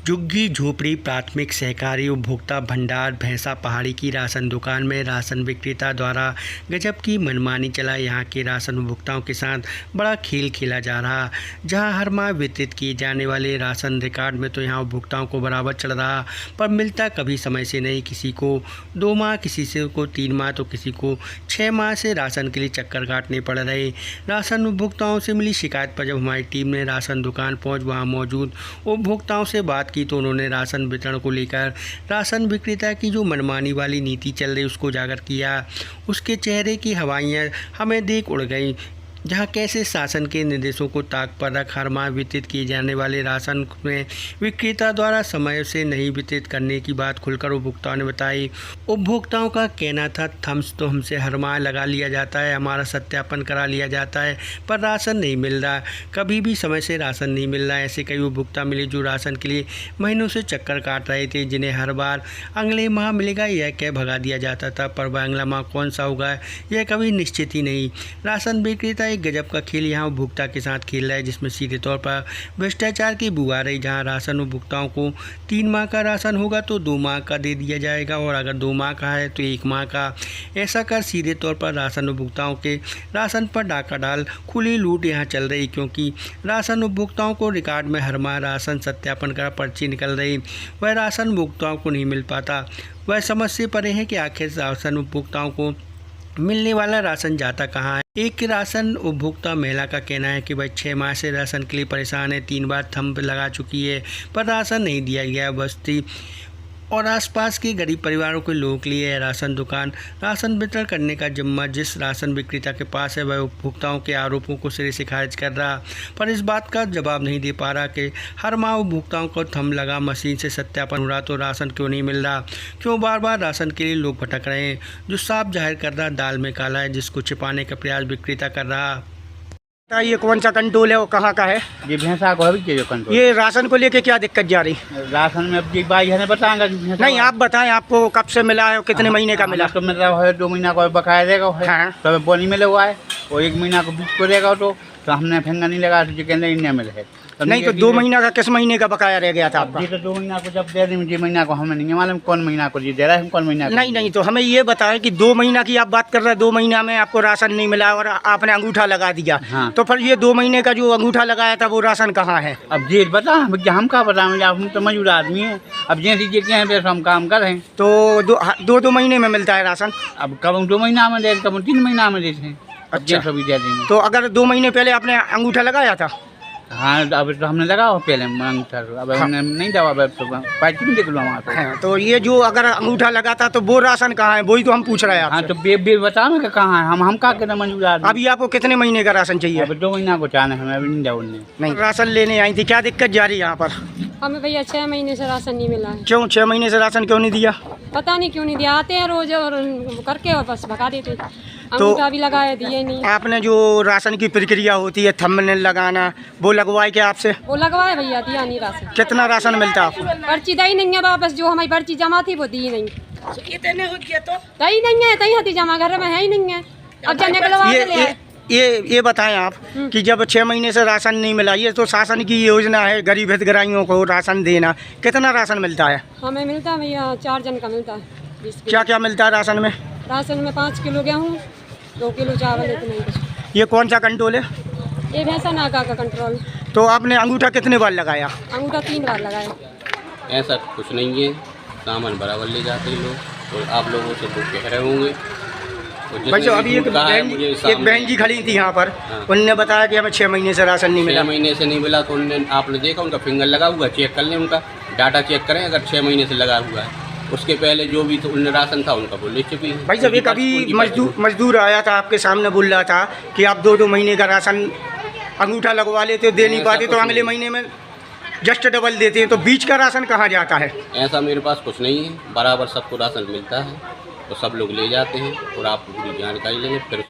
झुग्गी झोपड़ी प्राथमिक सहकारी उपभोक्ता भंडार भैंसा पहाड़ी की राशन दुकान में राशन विक्रेता द्वारा गजब की मनमानी चला। यहां के राशन उपभोक्ताओं के साथ बड़ा खेल खेला जा रहा। जहां हर माह वितरित किए जाने वाले राशन रिकॉर्ड में तो यहां उपभोक्ताओं को बराबर चल रहा, पर मिलता कभी समय से नहीं। किसी को 2 माह, किसी से को 3 माह, तो किसी को 6 माह से राशन के लिए चक्कर काटने पड़ रहे। राशन उपभोक्ताओं से मिली शिकायत पर जब हमारी टीम ने राशन दुकान पहुँच वहाँ मौजूद उपभोक्ताओं से बात की तो उन्होंने राशन वितरण को लेकर राशन विक्रेता की जो मनमानी वाली नीति चल रही उसको उजागर किया। उसके चेहरे की हवाइयाँ हमें देख उड़ गईं, जहां कैसे शासन के निर्देशों को ताक पर रख हर माह वितरित किए जाने वाले राशन में विक्रेता द्वारा समय से नहीं वितरित करने की बात खुलकर उपभोक्ताओं ने बताई। उपभोक्ताओं का कहना था, थम्स तो हमसे हर माह लगा लिया जाता है, हमारा सत्यापन करा लिया जाता है, पर राशन नहीं मिल रहा, कभी भी समय से राशन नहीं मिल रहा है। ऐसे कई उपभोक्ता मिले जो राशन के लिए महीनों से चक्कर काट रहे थे, जिन्हें हर बार अगले माह मिलेगा यह कह भगा दिया जाता था, पर वह अगला माह कौन सा होगा यह कभी निश्चित ही नहीं। राशन विक्रेता एक गजब का खेल यहाँ उपभोक्ता के साथ खेल रहा है, जिसमें सीधे तौर पर भ्रष्टाचार की बू आ रही। जहाँ राशन उपभोक्ताओं को 3 माह का राशन होगा तो 2 माह का दे दिया जाएगा, और अगर 2 माह का है तो 1 माह का। ऐसा कर सीधे तौर पर राशन उपभोक्ताओं के राशन पर डाका डाल खुली लूट यहाँ चल रही, क्योंकि राशन उपभोक्ताओं को रिकॉर्ड में हर माह राशन सत्यापन कर पर्ची निकल रही, वह राशन उपभोक्ताओं को नहीं मिल पाता। वह समझ से परे हैं कि आखिर राशन उपभोक्ताओं को मिलने वाला राशन जाता कहाँ है। एक राशन उपभोक्ता महिला का कहना है कि वह 6 माह से राशन के लिए परेशान है, 3 बार थंब लगा चुकी है, पर राशन नहीं दिया गया। बस्ती और आसपास के गरीब परिवारों के लोगों के लिए राशन दुकान राशन वितरण करने का जिम्मा जिस राशन विक्रेता के पास है, वह उपभोक्ताओं के आरोपों को सिरे से खारिज कर रहा, पर इस बात का जवाब नहीं दे पा रहा कि हर माह उपभोक्ताओं को थंब लगा मशीन से सत्यापन हो रहा तो राशन क्यों नहीं मिल रहा, क्यों बार बार राशन के लिए लोग भटक रहे हैं। जो साफ जाहिर कर रहा दाल में काला है, जिसको छिपाने का प्रयास विक्रेता कर रहा। ये कौन सा कंट्रोल है, वो कहाँ का है? ये भैंसा को है जो कंट्रोल। ये राशन को लेके क्या दिक्कत जा रही? राशन में अब जी भाई है बताएंगे। नहीं, आप बताएं, आपको कब से मिला है और कितने महीने का मिला? तो मतलब है 2 महीना का बकाया देगा। हाँ। तो बोनी मिला हुआ है, और 1 महीना को बीच को देगा, तो हमने फेंगा नहीं लगा तो कहने नहीं मिले है। तो नहीं, तो 2 महीना का किस महीने का बकाया रह गया था आपका? ये तो 2 महीना को जब दे दें, जी महीना को हमें नहीं मालूम कौन महीना को जी दे रहा है, कौन महीना। नहीं, तो हमें ये बताएं कि 2 महीना की आप बात कर रहे हैं, 2 महीना में आपको राशन नहीं मिला और आपने अंगूठा लगा दिया। हाँ। तो फिर ये 2 महीने का जो अंगूठा लगाया था वो राशन कहाँ है? अब जी बता, हम क्या बताएं, हम तो मजदूर आदमी है, अब जैसे जी हैं वैसे हम काम कर रहे हैं। तो 2 महीने में मिलता है राशन? अब कब 2 महीना में दे, कब 3 महीना में देते हैं। अच्छा, सभी दे देंगे। तो अगर 2 महीने पहले आपने अंगूठा लगाया था? हाँ, अब तो हमने लगा हो पहले अब हमने नहीं दवा पार्टी में देख लो वहाँ पे। हाँ, तो ये जो अगर अंगूठा लगा था तो वो राशन कहाँ है, वही तो हम पूछ रहे हैं। हाँ, तो बे बताओ ना कहाँ है, हम का कहना मंजूर आदमी। अभी आपको कितने महीने का राशन चाहिए? अब 2 महीना को चाहना है, अभी नहीं जाओ। नहीं, राशन लेने आई थी, क्या दिक्कत जा रही है यहाँ पर? हमें भैया 6 महीने से राशन नहीं मिला है। क्यों 6 महीने से राशन क्यों नहीं दिया? पता नहीं क्यों नहीं दिया, आते हैं रोज और करके और बस भगा देते। अंगूठा भी लगाया, दिए नहीं। आपने जो राशन की प्रक्रिया होती है थंबनेल लगाना, वो लगवाए क्या आपसे? वो लगवाए भैया, दिया नहीं राशन। कितना राशन मिलता है आपको? पर्ची दी नहीं है वापस, जो हमारी पर्ची जमा थी वो दी नहीं। कितने हो गया तो? दही नहीं है, दही हती जमा घर में है ही नहीं है। अब जब निकलवा ये बताएं आप कि जब 6 महीने से राशन नहीं मिला, ये तो शासन की योजना है गरीब हितग्राहियों को राशन देना, कितना राशन मिलता है? हमें मिलता है भैया 4 जन का मिलता है। 20 किलो। क्या क्या मिलता है राशन में? राशन में 5 किलो गेहूँ, 2 किलो चावल, इतना ही कुछ। ये कौन सा कंट्रोल है? ये भैंसा नाका का कंट्रोल। तो आपने अंगूठा कितने बार लगाया? अंगूठा 3 बार लगाया। ऐसा कुछ नहीं है, सामान बराबर ले जाते हैं लोग, और आप लोगों से कुछ कह रहे होंगे। भाई साहब, अभी एक बहन जी खड़ी थी यहाँ पर। हाँ। उन्होंने बताया कि हमें 6 महीने से राशन नहीं मिला। 6 महीने से नहीं मिला, तो उन्होंने आपने देखा उनका फिंगर लगा हुआ, चेक कर लें, उनका डाटा चेक करें, अगर 6 महीने से लगा हुआ है। उसके पहले जो भी तो उन्हें राशन था उनका वो ले चुकी है। भाई साहब, एक अभी मजदूर आया था आपके सामने, बोल रहा था कि आप 2 महीने का राशन अंगूठा लगवा लेते, दे नहीं पाते, तो अगले महीने में जस्ट डबल देते हैं, तो बीच का राशन कहाँ जाता है? ऐसा मेरे पास कुछ नहीं है, बराबर सबको राशन मिलता है, तो सब लोग ले जाते हैं, और आप पूरी जानकारी लेंगे फिर